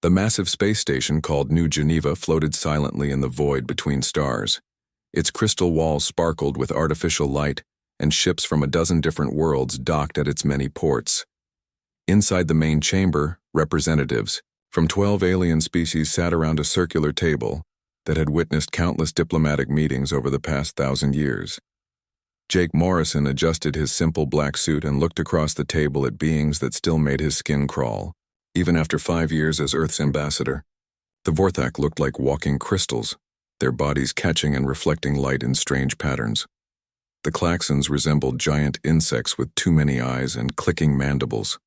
The massive space station called New Geneva floated silently in the void between stars. Its crystal walls sparkled with artificial light, and ships from a dozen different worlds docked at its many ports. Inside the main chamber, representatives from 12 alien species sat around a circular table that had witnessed countless diplomatic meetings over the past 1,000 years. Jake Morrison adjusted his simple black suit and looked across the table at beings that still made his skin crawl. Even after 5 years as Earth's ambassador, the Vorthak looked like walking crystals, their bodies catching and reflecting light in strange patterns. The Klaxons resembled giant insects with too many eyes and clicking mandibles.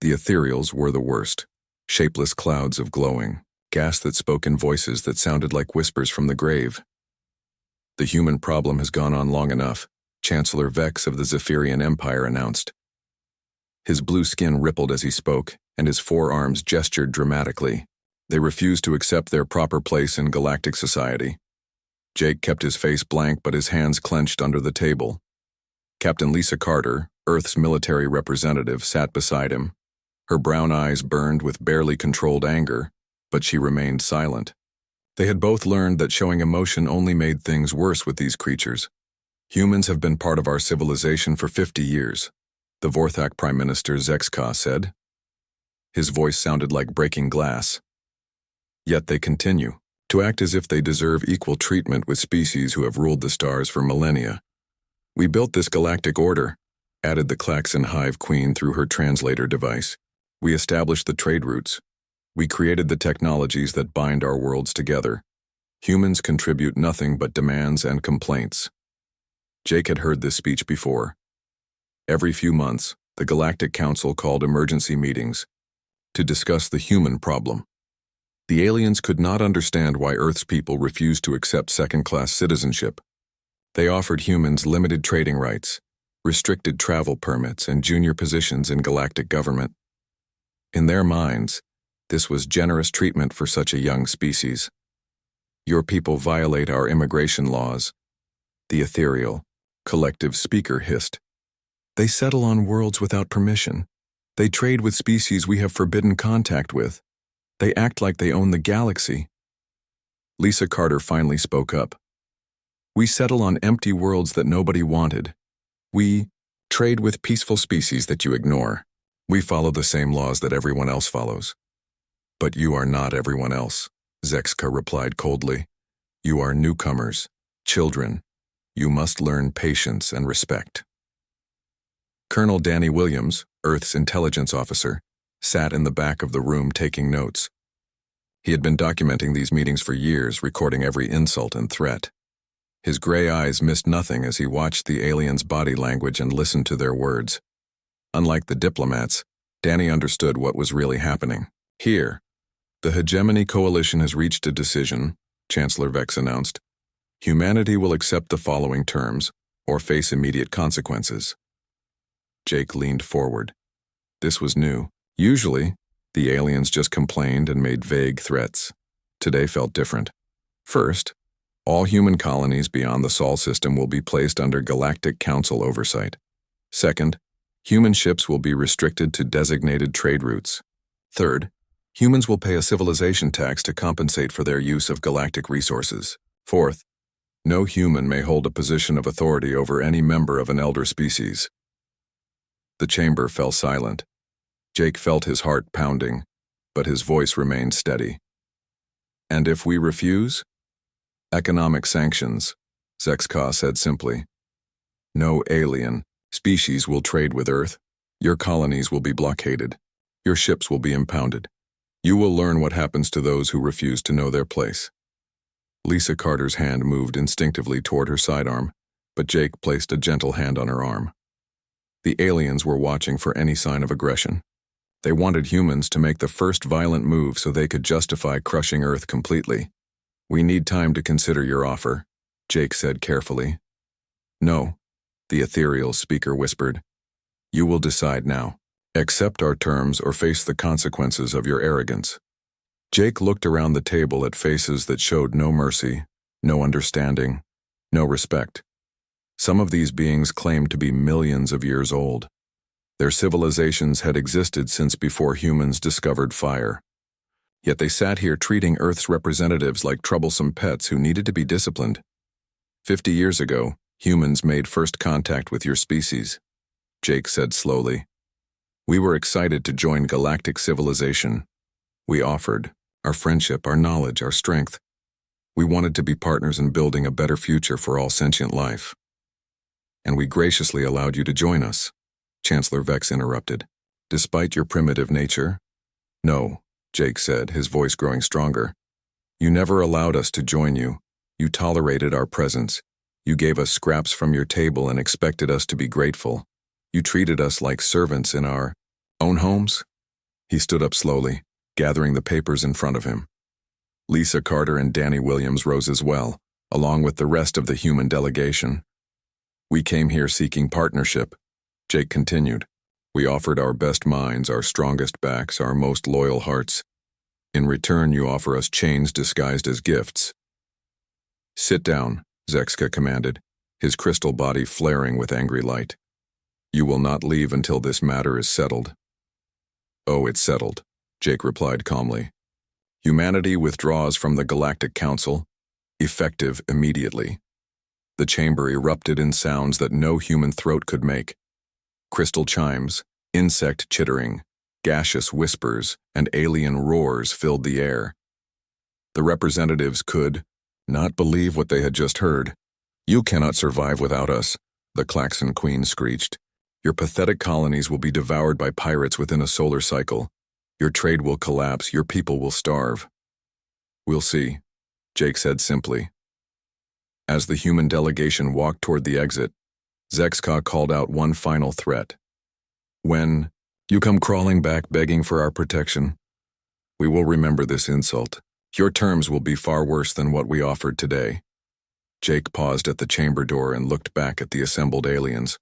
The ethereals were the worst, shapeless clouds of glowing, gas that spoke in voices that sounded like whispers from the grave. The human problem has gone on long enough, Chancellor Vex of the Zephyrian Empire announced. His blue skin rippled as he spoke, and his forearms gestured dramatically. They refused to accept their proper place in galactic society. Jake kept his face blank, but his hands clenched under the table. Captain Lisa Carter, Earth's military representative, sat beside him. Her brown eyes burned with barely controlled anger, but she remained silent. They had both learned that showing emotion only made things worse with these creatures. Humans have been part of our civilization for 50 years, the Vorthak Prime Minister Zexka said. His voice sounded like breaking glass. Yet they continue to act as if they deserve equal treatment with species who have ruled the stars for millennia. We built this galactic order, added the Klaxon Hive Queen through her translator device. We established the trade routes. We created the technologies that bind our worlds together. Humans contribute nothing but demands and complaints. Jake had heard this speech before. Every few months, the Galactic Council called emergency meetings to discuss the human problem. The aliens could not understand why Earth's people refused to accept second-class citizenship. They offered humans limited trading rights, restricted travel permits, and junior positions in galactic government. In their minds, this was generous treatment for such a young species. Your people violate our immigration laws, the ethereal, collective speaker hissed. They settle on worlds without permission. They trade with species we have forbidden contact with. They act like they own the galaxy. Lisa Carter finally spoke up. We settle on empty worlds that nobody wanted. We trade with peaceful species that you ignore. We follow the same laws that everyone else follows. But you are not everyone else, Zexka replied coldly. You are newcomers, children. You must learn patience and respect. Colonel Danny Williams, Earth's intelligence officer, sat in the back of the room taking notes. He had been documenting these meetings for years, recording every insult and threat. His gray eyes missed nothing as he watched the aliens' body language and listened to their words. Unlike the diplomats, Danny understood what was really happening. Here, the Hegemony Coalition has reached a decision, Chancellor Vex announced. Humanity will accept the following terms, or face immediate consequences. Jake leaned forward. This was new. Usually, the aliens just complained and made vague threats. Today felt different. First, all human colonies beyond the Sol system will be placed under Galactic Council oversight. Second, human ships will be restricted to designated trade routes. Third, humans will pay a civilization tax to compensate for their use of galactic resources. Fourth, no human may hold a position of authority over any member of an elder species. The chamber fell silent. Jake felt his heart pounding, but his voice remained steady. And if we refuse? Economic sanctions, Zexka said simply. No alien species will trade with Earth. Your colonies will be blockaded. Your ships will be impounded. You will learn what happens to those who refuse to know their place. Lisa Carter's hand moved instinctively toward her sidearm, but Jake placed a gentle hand on her arm. The aliens were watching for any sign of aggression. They wanted humans to make the first violent move so they could justify crushing Earth completely. We need time to consider your offer, Jake said carefully. No, the ethereal speaker whispered. You will decide now. Accept our terms or face the consequences of your arrogance. Jake looked around the table at faces that showed no mercy, no understanding, no respect. Some of these beings claimed to be millions of years old. Their civilizations had existed since before humans discovered fire. Yet they sat here treating Earth's representatives like troublesome pets who needed to be disciplined. 50 years ago, humans made first contact with your species, Jake said slowly. We were excited to join galactic civilization. We offered our friendship, our knowledge, our strength. We wanted to be partners in building a better future for all sentient life. And we graciously allowed you to join us, Chancellor Vex interrupted. Despite your primitive nature? No, Jake said, his voice growing stronger. You never allowed us to join you. You tolerated our presence. You gave us scraps from your table and expected us to be grateful. You treated us like servants in our own homes? He stood up slowly, gathering the papers in front of him. Lisa Carter and Danny Williams rose as well, along with the rest of the human delegation. We came here seeking partnership, Jake continued. We offered our best minds, our strongest backs, our most loyal hearts. In return, you offer us chains disguised as gifts. Sit down, Zexka commanded, his crystal body flaring with angry light. You will not leave until this matter is settled. Oh, it's settled, Jake replied calmly. Humanity withdraws from the Galactic Council, effective immediately. The chamber erupted in sounds that no human throat could make. Crystal chimes, insect chittering, gaseous whispers, and alien roars filled the air. The representatives could not believe what they had just heard. You cannot survive without us, the Klaxon Queen screeched. Your pathetic colonies will be devoured by pirates within a solar cycle. Your trade will collapse, your people will starve. We'll see, Jake said simply. As the human delegation walked toward the exit, Zexka called out one final threat. When you come crawling back begging for our protection, we will remember this insult. Your terms will be far worse than what we offered today. Jake paused at the chamber door and looked back at the assembled aliens.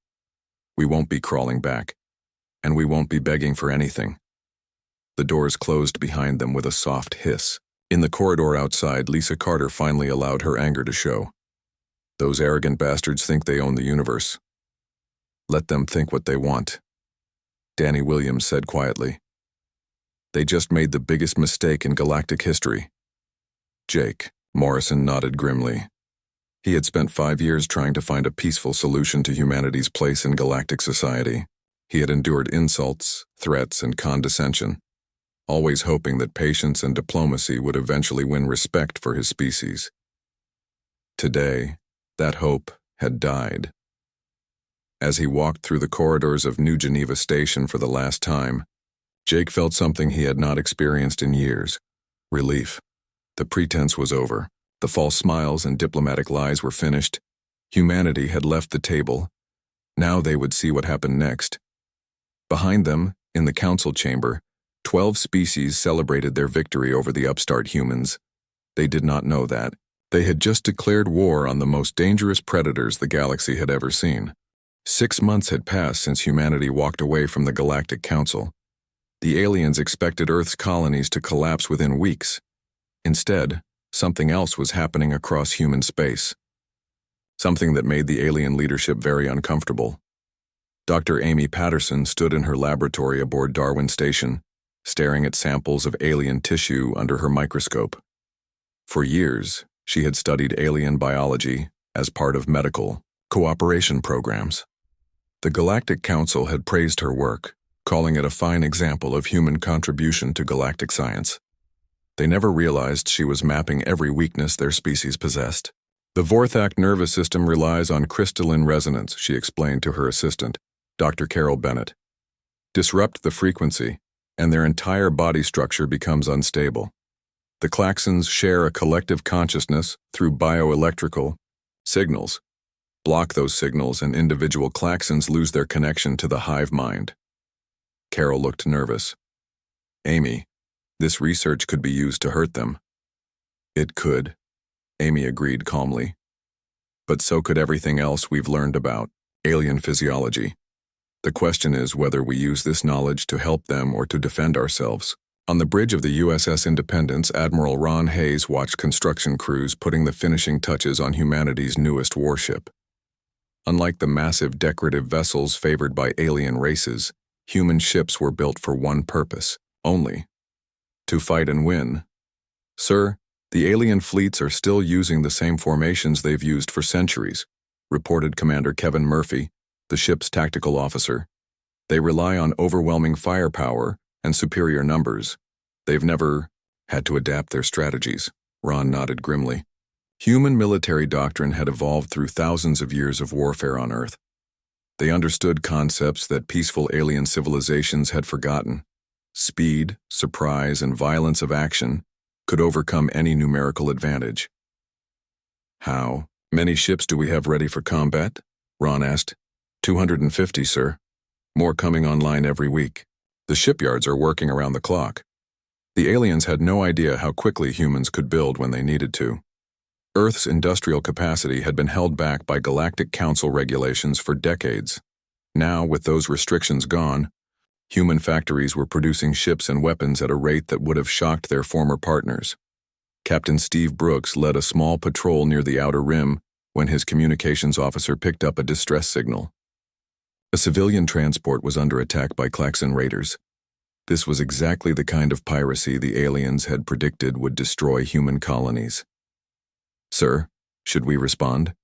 We won't be crawling back, and we won't be begging for anything. The doors closed behind them with a soft hiss. In the corridor outside, Lisa Carter finally allowed her anger to show. Those arrogant bastards think they own the universe. Let them think what they want, Danny Williams said quietly. They just made the biggest mistake in galactic history. Jake, Morrison nodded grimly. He had spent 5 years trying to find a peaceful solution to humanity's place in galactic society. He had endured insults, threats, and condescension, always hoping that patience and diplomacy would eventually win respect for his species. Today, that hope had died. As he walked through the corridors of New Geneva Station for the last time, Jake felt something he had not experienced in years: relief. The pretense was over. The false smiles and diplomatic lies were finished. Humanity had left the table. Now they would see what happened next. Behind them, in the council chamber, 12 species celebrated their victory over the upstart humans. They did not know that. They had just declared war on the most dangerous predators the galaxy had ever seen. 6 months had passed since humanity walked away from the Galactic Council. The aliens expected Earth's colonies to collapse within weeks. Instead, something else was happening across human space. Something that made the alien leadership very uncomfortable. Dr. Amy Patterson stood in her laboratory aboard Darwin Station, staring at samples of alien tissue under her microscope. For years, she had studied alien biology as part of medical cooperation programs. The Galactic Council had praised her work, calling it a fine example of human contribution to galactic science. They never realized she was mapping every weakness their species possessed. The Vorthak nervous system relies on crystalline resonance, she explained to her assistant, Dr. Carol Bennett. Disrupt the frequency, and their entire body structure becomes unstable. The Klaxons share a collective consciousness through bioelectrical signals. Block those signals and individual Klaxons lose their connection to the hive mind. Carol looked nervous. Amy, this research could be used to hurt them. It could, Amy agreed calmly. But so could everything else we've learned about alien physiology. The question is whether we use this knowledge to help them or to defend ourselves. On the bridge of the USS Independence, Admiral Ron Hayes watched construction crews putting the finishing touches on humanity's newest warship. Unlike the massive decorative vessels favored by alien races, human ships were built for one purpose only: To fight and win. Sir, the alien fleets are still using the same formations they've used for centuries, reported Commander Kevin Murphy, the ship's tactical officer. They rely on overwhelming firepower and superior numbers. They've never had to adapt their strategies. Ron nodded grimly. Human military doctrine had evolved through thousands of years of warfare on Earth. They understood concepts that peaceful alien civilizations had forgotten. Speed, surprise, and violence of action could overcome any numerical advantage. How many ships do we have ready for combat? Ron asked. 250, sir. More coming online every week. The shipyards are working around the clock. The aliens had no idea how quickly humans could build when they needed to. Earth's industrial capacity had been held back by Galactic Council regulations for decades. Now, with those restrictions gone, human factories were producing ships and weapons at a rate that would have shocked their former partners. Captain Steve Brooks led a small patrol near the outer rim when his communications officer picked up a distress signal. A civilian transport was under attack by Klaxon raiders. This was exactly the kind of piracy the aliens had predicted would destroy human colonies. Sir, should we respond?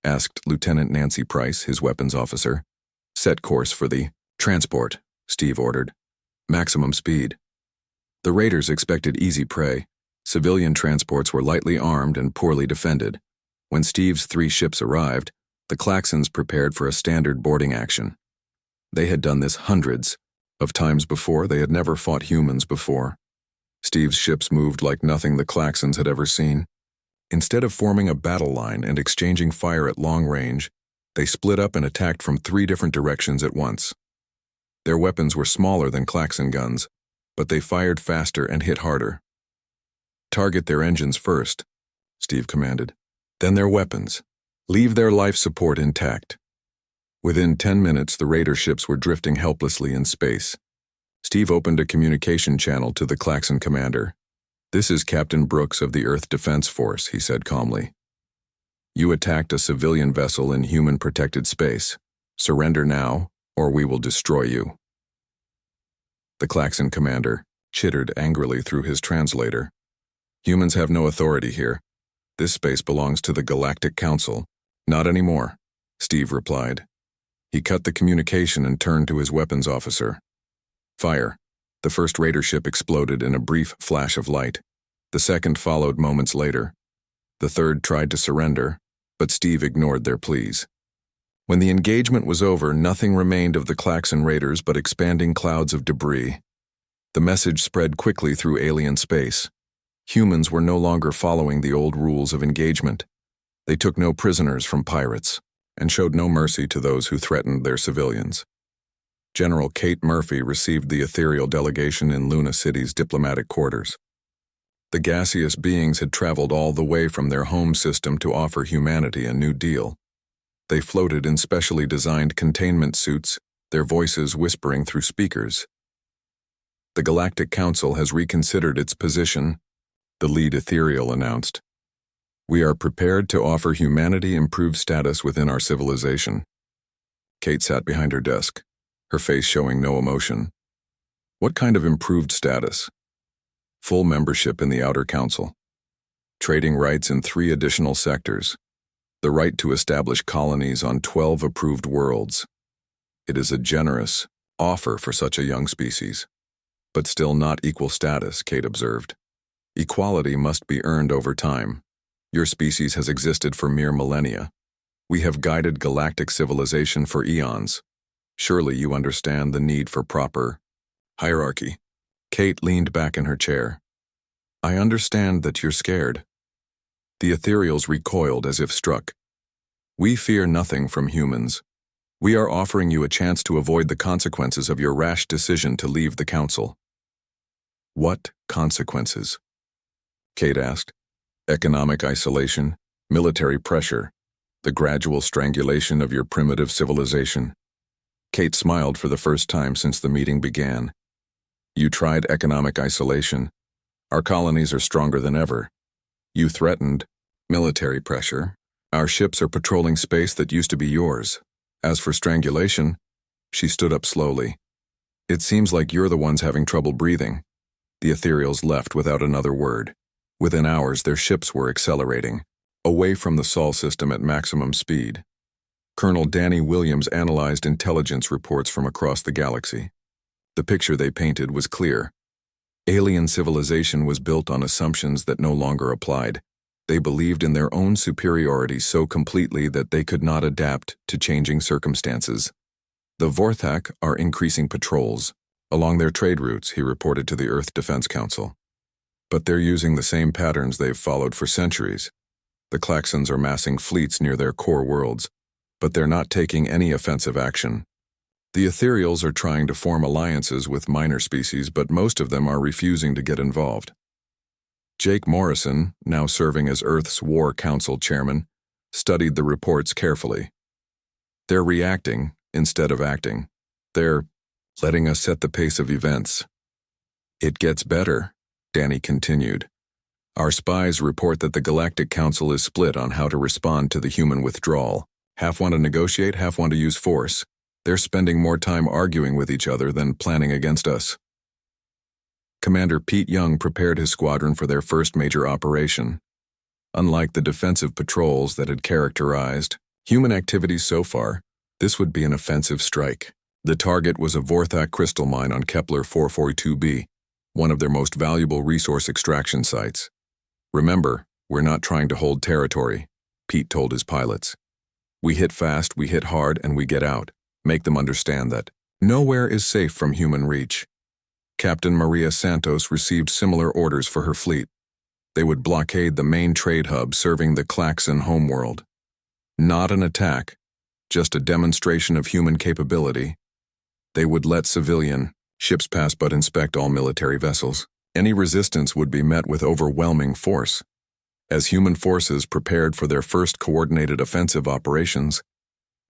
Asked Lieutenant Nancy Price, his weapons officer. Set course for the transport, Steve ordered. Maximum speed. The raiders expected easy prey. Civilian transports were lightly armed and poorly defended. When Steve's 3 ships arrived, the Klaxons prepared for a standard boarding action. They had done this hundreds of times before. They had never fought humans before. Steve's ships moved like nothing the Klaxons had ever seen. Instead of forming a battle line and exchanging fire at long range, they split up and attacked from 3 different directions at once. Their weapons were smaller than Klaxon guns, but they fired faster and hit harder. Target their engines first, Steve commanded. Then their weapons. Leave their life support intact. Within 10 minutes, the raider ships were drifting helplessly in space. Steve opened a communication channel to the Klaxon commander. This is Captain Brooks of the Earth Defense Force, he said calmly. You attacked a civilian vessel in human-protected space. Surrender now, or we will destroy you. The Klaxon commander chittered angrily through his translator. Humans have no authority here. This space belongs to the Galactic Council. Not anymore, Steve replied. He cut the communication and turned to his weapons officer. Fire. The first raider ship exploded in a brief flash of light. The second followed moments later. The third tried to surrender, but Steve ignored their pleas. When the engagement was over, nothing remained of the Klaxon raiders but expanding clouds of debris. The message spread quickly through alien space. Humans were no longer following the old rules of engagement. They took no prisoners from pirates and showed no mercy to those who threatened their civilians. General Kate Murphy received the ethereal delegation in Luna City's diplomatic quarters. The gaseous beings had traveled all the way from their home system to offer humanity a new deal. They floated in specially designed containment suits, their voices whispering through speakers. The Galactic Council has reconsidered its position, the lead ethereal announced. We are prepared to offer humanity improved status within our civilization. Kate sat behind her desk, her face showing no emotion. What kind of improved status? Full membership in the Outer Council. Trading rights in 3 additional sectors. The right to establish colonies on 12 approved worlds. It is a generous offer for such a young species. But still not equal status, Kate observed. Equality must be earned over time. Your species has existed for mere millennia. We have guided galactic civilization for eons. Surely you understand the need for proper hierarchy. Kate leaned back in her chair. I understand that you're scared. The ethereals recoiled as if struck. We fear nothing from humans. We are offering you a chance to avoid the consequences of your rash decision to leave the council. What consequences? Kate asked. Economic isolation, military pressure, the gradual strangulation of your primitive civilization. Kate smiled for the first time since the meeting began. You tried economic isolation. Our colonies are stronger than ever. You threatened military pressure. Our ships are patrolling space that used to be yours. As for strangulation, she stood up slowly. It seems like you're the ones having trouble breathing. The ethereals left without another word. Within hours, their ships were accelerating, away from the Sol system at maximum speed. Colonel Danny Williams analyzed intelligence reports from across the galaxy. The picture they painted was clear. Alien civilization was built on assumptions that no longer applied. They believed in their own superiority so completely that they could not adapt to changing circumstances. The Vorthak are increasing patrols along their trade routes, he reported to the Earth Defense Council. But they're using the same patterns they've followed for centuries. The Klaxons are massing fleets near their core worlds, but they're not taking any offensive action. The ethereals are trying to form alliances with minor species, but most of them are refusing to get involved. Jake Morrison, now serving as Earth's War Council chairman, studied the reports carefully. They're reacting instead of acting. They're letting us set the pace of events. It gets better, Danny continued. Our spies report that the Galactic Council is split on how to respond to the human withdrawal. Half want to negotiate, half want to use force. They're spending more time arguing with each other than planning against us. Commander Pete Young prepared his squadron for their first major operation. Unlike the defensive patrols that had characterized human activities so far, this would be an offensive strike. The target was a Vorthak crystal mine on Kepler 442b, one of their most valuable resource extraction sites. Remember, we're not trying to hold territory, Pete told his pilots. We hit fast, we hit hard, and we get out. Make them understand that nowhere is safe from human reach. Captain Maria Santos received similar orders for her fleet. They would blockade the main trade hub serving the Klaxon homeworld. Not an attack, just a demonstration of human capability. They would let civilian ships pass but inspect all military vessels. Any resistance would be met with overwhelming force. As human forces prepared for their first coordinated offensive operations,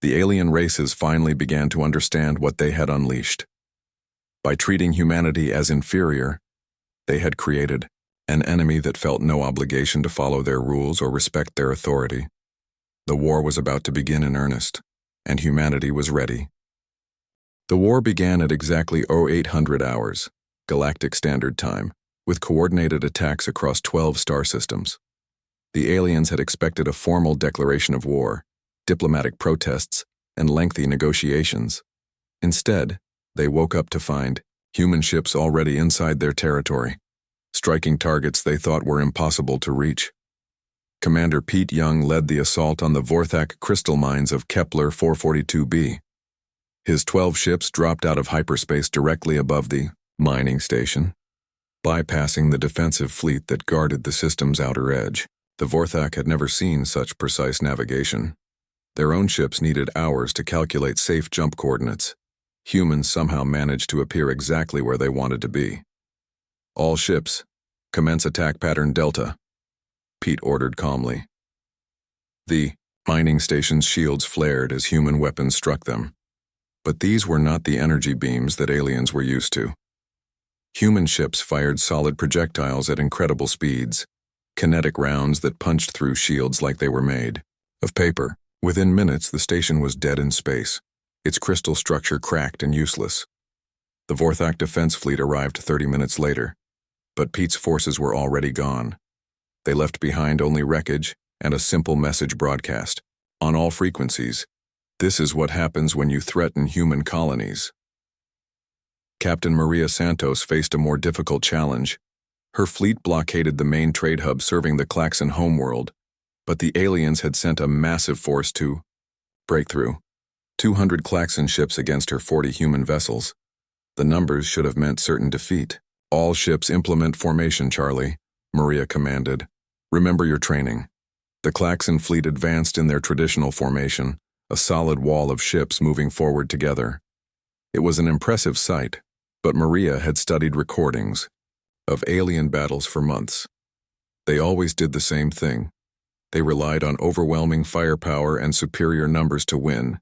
the alien races finally began to understand what they had unleashed. By treating humanity as inferior, they had created an enemy that felt no obligation to follow their rules or respect their authority. The war was about to begin in earnest, and humanity was ready. The war began at exactly 0800 hours, Galactic Standard Time, with coordinated attacks across 12 star systems. The aliens had expected a formal declaration of war, diplomatic protests, and lengthy negotiations. Instead, they woke up to find human ships already inside their territory, striking targets they thought were impossible to reach. Commander Pete Young led the assault on the Vorthak crystal mines of Kepler 442b. His 12 ships dropped out of hyperspace directly above the mining station, bypassing the defensive fleet that guarded the system's outer edge. The Vorthak had never seen such precise navigation. Their own ships needed hours to calculate safe jump coordinates. Humans somehow managed to appear exactly where they wanted to be. All ships, commence attack pattern Delta, Pete ordered calmly. The mining station's shields flared as human weapons struck them. But these were not the energy beams that aliens were used to. Human ships fired solid projectiles at incredible speeds, kinetic rounds that punched through shields like they were made of paper. Within minutes, the station was dead in space, its crystal structure cracked and useless. The Vorthak defense fleet arrived 30 minutes later, but Pete's forces were already gone. They left behind only wreckage and a simple message broadcast. On all frequencies, this is what happens when you threaten human colonies. Captain Maria Santos faced a more difficult challenge. Her fleet blockaded the main trade hub serving the Klaxon homeworld, but the aliens had sent a massive force to break through. 200 Klaxon ships against her 40 human vessels. The numbers should have meant certain defeat. All ships implement formation, Charlie, Maria commanded. Remember your training. The Klaxon fleet advanced in their traditional formation, a solid wall of ships moving forward together. It was an impressive sight, but Maria had studied recordings of alien battles for months. They always did the same thing. They relied on overwhelming firepower and superior numbers to win.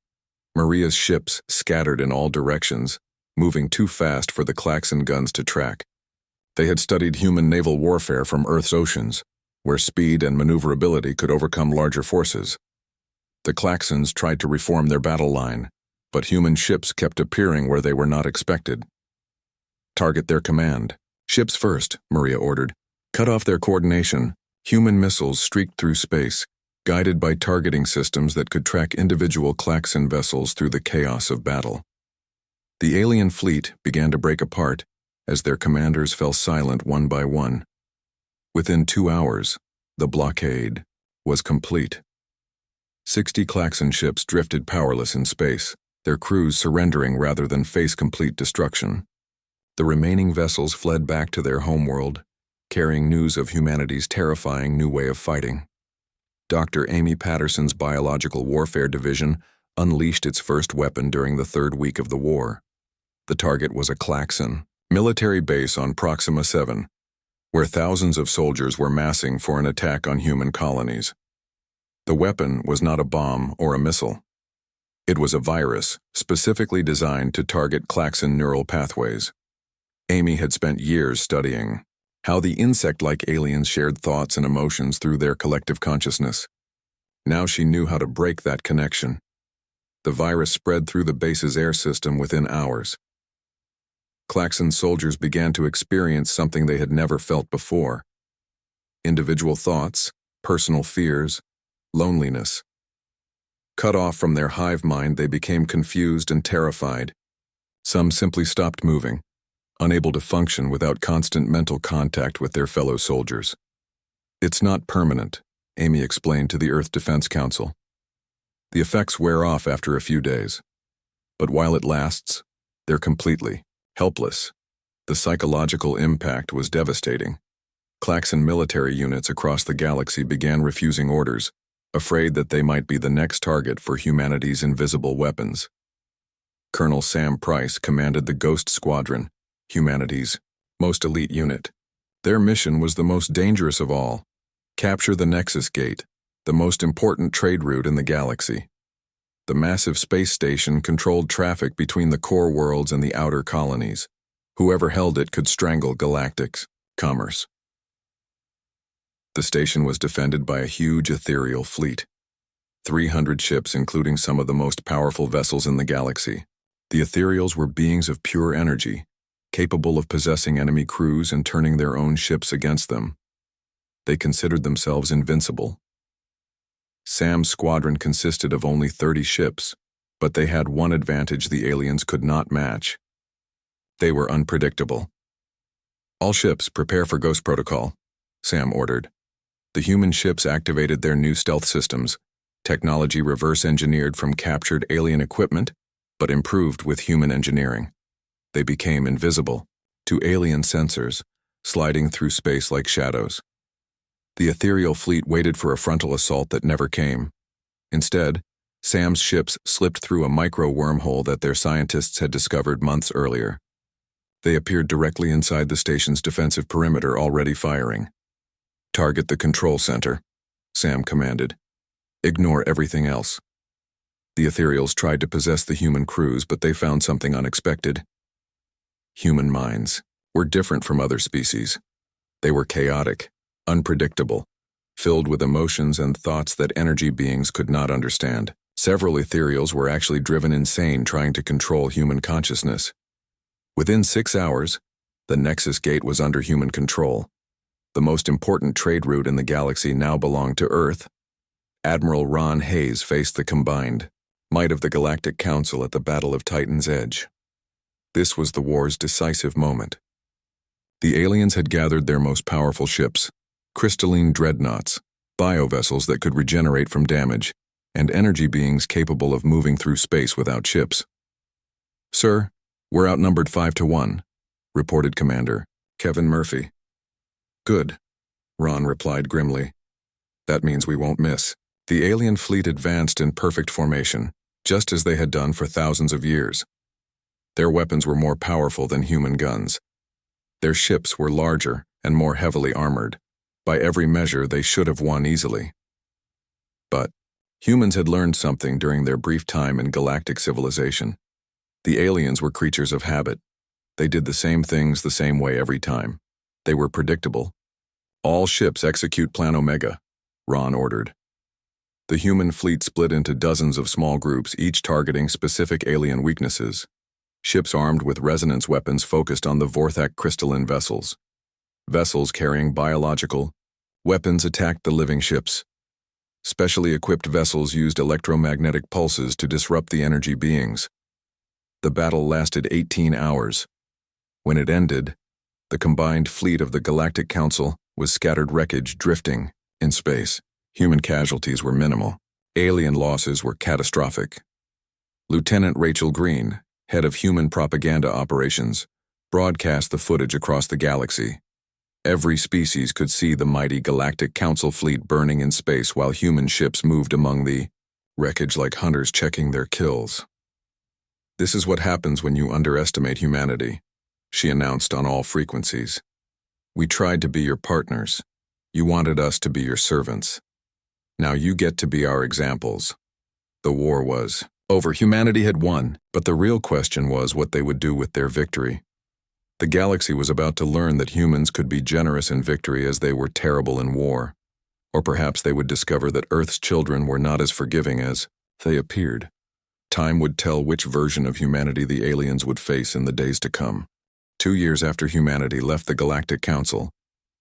Maria's ships scattered in all directions, moving too fast for the Klaxon guns to track. They had studied human naval warfare from Earth's oceans, where speed and maneuverability could overcome larger forces. The Klaxons tried to reform their battle line, but human ships kept appearing where they were not expected. Target their command, Ships first, Maria ordered. Cut off their coordination. Human missiles streaked through space, guided by targeting systems that could track individual klaxon vessels through the chaos of battle. The alien fleet began to break apart as their commanders fell silent one by one. Within 2 hours, the blockade was complete. 60 klaxon ships drifted powerless in space, their crews surrendering rather than face complete destruction. The remaining vessels fled back to their homeworld, carrying news of humanity's terrifying new way of fighting. Dr. Amy Patterson's Biological Warfare Division unleashed its first weapon during the 3rd week of the war. The target was a klaxon military base on Proxima 7, where thousands of soldiers were massing for an attack on human colonies. The weapon was not a bomb or a missile. It was a virus specifically designed to target klaxon neural pathways. Amy had spent years studying how the insect-like aliens shared thoughts and emotions through their collective consciousness. Now she knew how to break that connection. The virus spread through the base's air system within hours. Klaxon soldiers began to experience something they had never felt before. Individual thoughts, personal fears, loneliness. Cut off from their hive mind, they became confused and terrified. Some simply stopped moving, unable to function without constant mental contact with their fellow soldiers. It's not permanent, Amy explained to the Earth Defense Council. The effects wear off after a few days. But while it lasts, they're completely helpless. The psychological impact was devastating. Klaxon military units across the galaxy began refusing orders, afraid that they might be the next target for humanity's invisible weapons. Colonel Sam Price commanded the Ghost Squadron, humanity's most elite unit. Their mission was the most dangerous of all: capture the Nexus Gate, the most important trade route in the galaxy. The massive space station controlled traffic between the core worlds and the outer colonies. Whoever held it could strangle Galactic's commerce. The station was defended by a huge ethereal fleet. 300 ships, including some of the most powerful vessels in the galaxy. The ethereals were beings of pure energy, capable of possessing enemy crews and turning their own ships against them. They considered themselves invincible. Sam's squadron consisted of only 30 ships, but they had one advantage the aliens could not match. They were unpredictable. All ships prepare for Ghost Protocol, Sam ordered. The human ships activated their new stealth systems, technology reverse-engineered from captured alien equipment, but improved with human engineering. They became invisible to alien sensors, sliding through space like shadows. The ethereal fleet waited for a frontal assault that never came. Instead, Sam's ships slipped through a micro-wormhole that their scientists had discovered months earlier. They appeared directly inside the station's defensive perimeter, already firing. "Target the control center," Sam commanded. "Ignore everything else." The ethereals tried to possess the human crews, but they found something unexpected. Human minds were different from other species. They were chaotic, unpredictable, filled with emotions and thoughts that energy beings could not understand. Several ethereals were actually driven insane trying to control human consciousness. Within 6 hours, the Nexus Gate was under human control. The most important trade route in the galaxy now belonged to Earth. Admiral Ron Hayes faced the combined might of the Galactic Council at the Battle of Titan's Edge. This was the war's decisive moment. The aliens had gathered their most powerful ships, crystalline dreadnoughts, biovessels that could regenerate from damage, and energy beings capable of moving through space without ships. "Sir, we're outnumbered 5-1, reported Commander Kevin Murphy. "Good," Ron replied grimly. "That means we won't miss." The alien fleet advanced in perfect formation, just as they had done for thousands of years. Their weapons were more powerful than human guns. Their ships were larger and more heavily armored. By every measure, they should have won easily. But humans had learned something during their brief time in galactic civilization. The aliens were creatures of habit. They did the same things the same way every time. They were predictable. "All ships execute Plan Omega," Ron ordered. The human fleet split into dozens of small groups, each targeting specific alien weaknesses. Ships armed with resonance weapons focused on the Vorthak crystalline vessels. Vessels carrying biological weapons attacked the living ships. Specially equipped vessels used electromagnetic pulses to disrupt the energy beings. The battle lasted 18 hours. When it ended, the combined fleet of the Galactic Council was scattered wreckage drifting in space. Human casualties were minimal. Alien losses were catastrophic. Lieutenant Rachel Green, head of human propaganda operations, broadcast the footage across the galaxy. Every species could see the mighty Galactic Council fleet burning in space while human ships moved among the wreckage like hunters checking their kills. "This is what happens when you underestimate humanity," she announced on all frequencies. "We tried to be your partners. You wanted us to be your servants. Now you get to be our examples." The war was over. Humanity had won, but the real question was what they would do with their victory. The galaxy was about to learn that humans could be generous in victory as they were terrible in war. Or perhaps they would discover that Earth's children were not as forgiving as they appeared. Time would tell which version of humanity the aliens would face in the days to come. 2 years after humanity left the Galactic Council,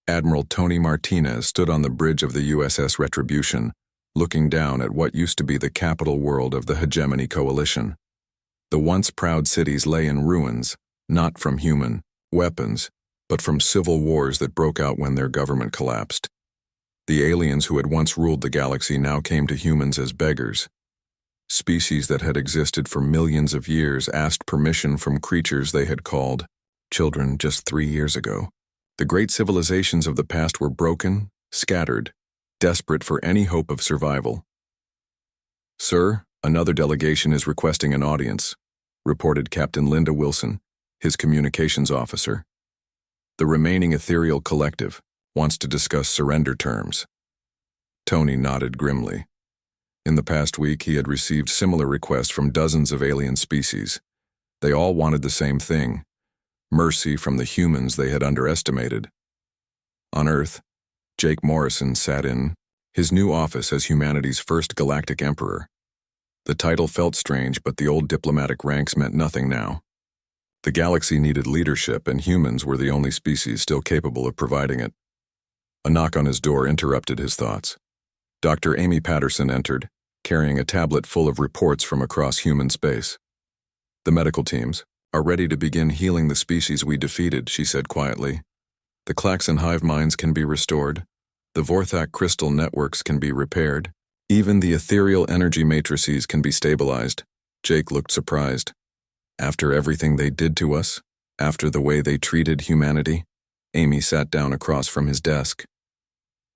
Admiral Tony Martinez stood on the bridge of the USS Retribution, looking down at what used to be the capital world of the Hegemony Coalition. The once proud cities lay in ruins, not from human weapons, but from civil wars that broke out when their government collapsed. The aliens who had once ruled the galaxy now came to humans as beggars. Species that had existed for millions of years asked permission from creatures they had called children just 3 years ago. The great civilizations of the past were broken, scattered, desperate for any hope of survival. "Sir, another delegation is requesting an audience," reported Captain Linda Wilson, his communications officer. "The remaining ethereal collective wants to discuss surrender terms." Tony nodded grimly. In the past week, he had received similar requests from dozens of alien species. They all wanted the same thing: mercy from the humans they had underestimated. On Earth, Jake Morrison sat in his new office as humanity's first galactic emperor. The title felt strange, but the old diplomatic ranks meant nothing now. The galaxy needed leadership, and humans were the only species still capable of providing it. A knock on his door interrupted his thoughts. Dr. Amy Patterson entered, carrying a tablet full of reports from across human space. "The medical teams are ready to begin healing the species we defeated," she said quietly. "The Klaxon hive minds can be restored. The Vorthak crystal networks can be repaired. Even the ethereal energy matrices can be stabilized." Jake looked surprised. "After everything they did to us? After the way they treated humanity?" Amy sat down across from his desk.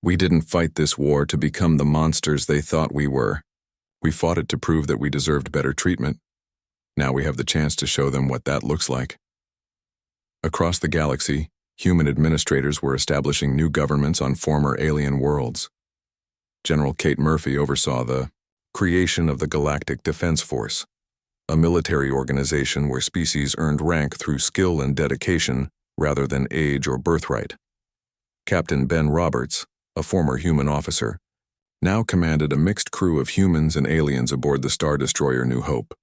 "We didn't fight this war to become the monsters they thought we were. We fought it to prove that we deserved better treatment. Now we have the chance to show them what that looks like." Across the galaxy, human administrators were establishing new governments on former alien worlds. General Kate Murphy oversaw the creation of the Galactic Defense Force, a military organization where species earned rank through skill and dedication rather than age or birthright. Captain Ben Roberts, a former human officer, now commanded a mixed crew of humans and aliens aboard the Star Destroyer New Hope.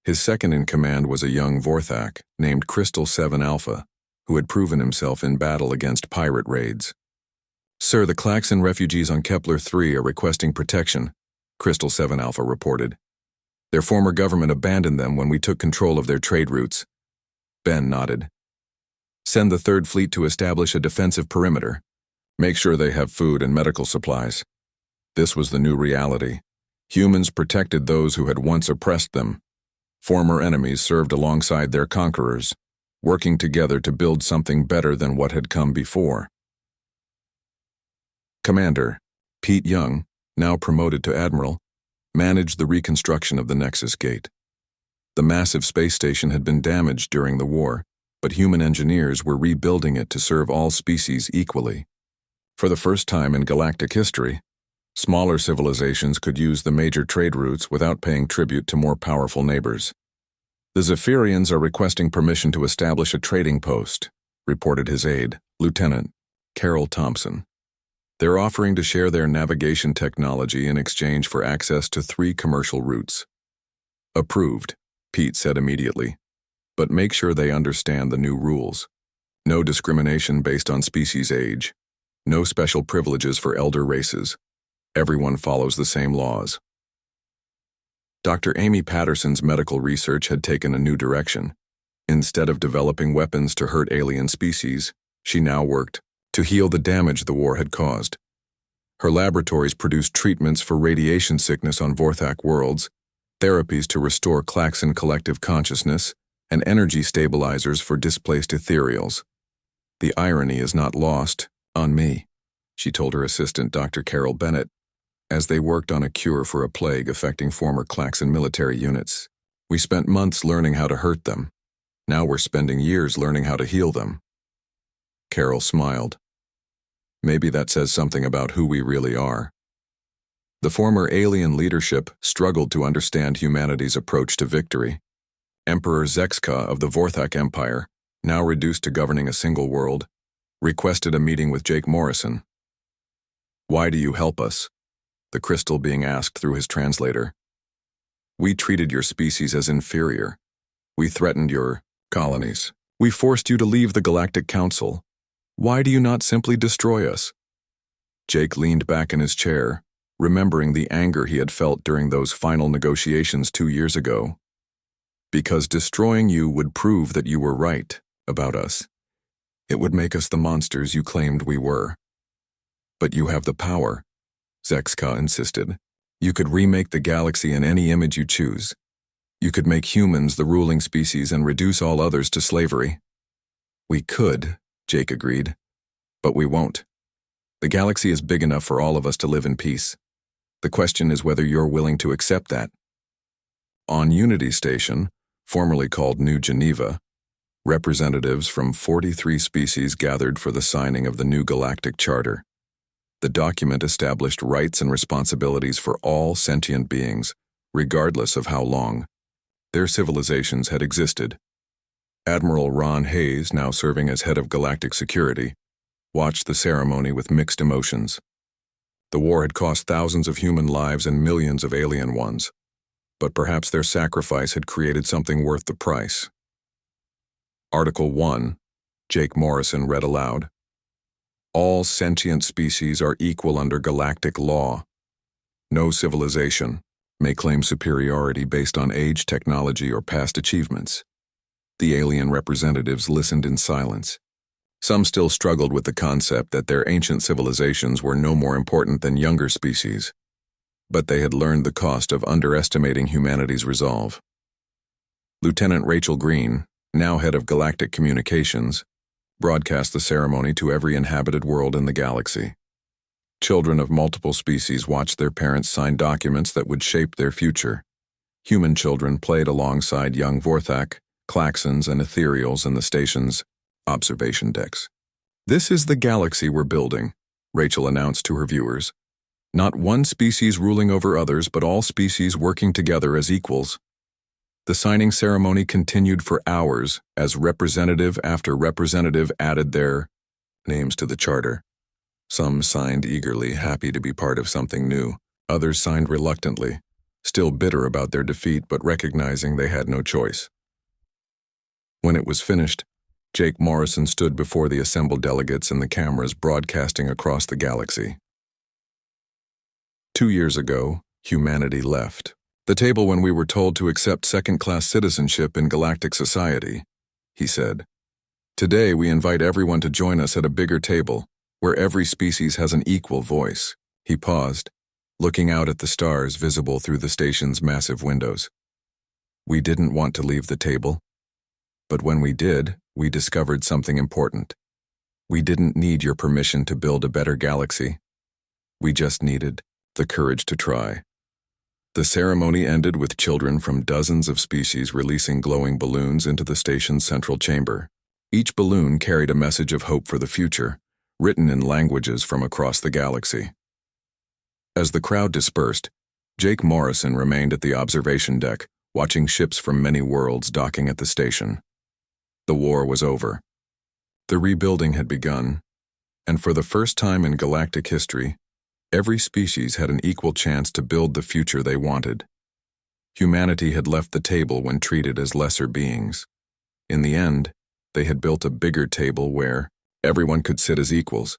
His second in command was a young Vorthak named Crystal 7 Alpha, who had proven himself in battle against pirate raids. "Sir, the Klaxon refugees on Kepler 3 are requesting protection," Crystal 7 Alpha reported. "Their former government abandoned them when we took control of their trade routes." Ben nodded. "Send the Third Fleet to establish a defensive perimeter. Make sure they have food and medical supplies." This was the new reality. Humans protected those who had once oppressed them. Former enemies served alongside their conquerors, working together to build something better than what had come before. Commander Pete Young, now promoted to Admiral, managed the reconstruction of the Nexus Gate. The massive space station had been damaged during the war, but human engineers were rebuilding it to serve all species equally. For the first time in galactic history, smaller civilizations could use the major trade routes without paying tribute to more powerful neighbors. "The Zephyrians are requesting permission to establish a trading post," reported his aide, Lieutenant Carol Thompson. "They're offering to share their navigation technology in exchange for access to 3 commercial routes." "Approved," Pete said immediately. But make sure they understand the new rules. No discrimination based on species age. No special privileges for elder races. Everyone follows the same laws. Dr. Amy Patterson's medical research had taken a new direction. Instead of developing weapons to hurt alien species, she now worked to heal the damage the war had caused. Her laboratories produced treatments for radiation sickness on Vorthak worlds, therapies to restore Klaxon collective consciousness, and energy stabilizers for displaced ethereals. The irony is not lost on me, she told her assistant Dr. Carol Bennett, as they worked on a cure for a plague affecting former Klaxon military units. We spent months learning how to hurt them. Now we're spending years learning how to heal them. Carol smiled. Maybe that says something about who we really are. The former alien leadership struggled to understand humanity's approach to victory. Emperor Zexka of the Vorthak Empire, now reduced to governing a single world, requested a meeting with Jake Morrison. "Why do you help us?" the crystal being asked through his translator. "We treated your species as inferior. We threatened your colonies. We forced you to leave the Galactic Council. Why do you not simply destroy us?" Jake leaned back in his chair, remembering the anger he had felt during those final negotiations 2 years ago. "Because destroying you would prove that you were right about us. It would make us the monsters you claimed we were." "But you have the power," Zexka insisted. "You could remake the galaxy in any image you choose. You could make humans the ruling species and reduce all others to slavery." "We could," Jake agreed, "but we won't. The galaxy is big enough for all of us to live in peace. The question is whether you're willing to accept that." On Unity Station, formerly called New Geneva, representatives from 43 species gathered for the signing of the new Galactic Charter. The document established rights and responsibilities for all sentient beings, regardless of how long their civilizations had existed. Admiral Ron Hayes, now serving as head of Galactic Security, watched the ceremony with mixed emotions. The war had cost thousands of human lives and millions of alien ones, but perhaps their sacrifice had created something worth the price. Article 1, Jake Morrison read aloud. "All sentient species are equal under galactic law. No civilization may claim superiority based on age, technology, or past achievements." The alien representatives listened in silence. Some still struggled with the concept that their ancient civilizations were no more important than younger species, but they had learned the cost of underestimating humanity's resolve. Lieutenant Rachel Green, now head of Galactic Communications, broadcast the ceremony to every inhabited world in the galaxy. Children of multiple species watched their parents sign documents that would shape their future. Human children played alongside young Vorthak, Klaxons, and ethereals in the station's observation decks. "This is the galaxy we're building," Rachel announced to her viewers. "Not one species ruling over others, but all species working together as equals." The signing ceremony continued for hours as representative after representative added their names to the charter. Some signed eagerly, happy to be part of something new. Others signed reluctantly, still bitter about their defeat but recognizing they had no choice. When it was finished, Jake Morrison stood before the assembled delegates and the cameras broadcasting across the galaxy. 2 years ago, humanity left the table when we were told to accept second-class citizenship in galactic society, he said. "Today we invite everyone to join us at a bigger table, where every species has an equal voice." He paused, looking out at the stars visible through the station's massive windows. "We didn't want to leave the table, but when we did, we discovered something important. We didn't need your permission to build a better galaxy. We just needed the courage to try." The ceremony ended with children from dozens of species releasing glowing balloons into the station's central chamber. Each balloon carried a message of hope for the future, written in languages from across the galaxy. As the crowd dispersed, Jake Morrison remained at the observation deck, watching ships from many worlds docking at the station. The war was over. The rebuilding had begun, and for the first time in galactic history, every species had an equal chance to build the future they wanted. Humanity had left the table when treated as lesser beings. In the end, they had built a bigger table where everyone could sit as equals,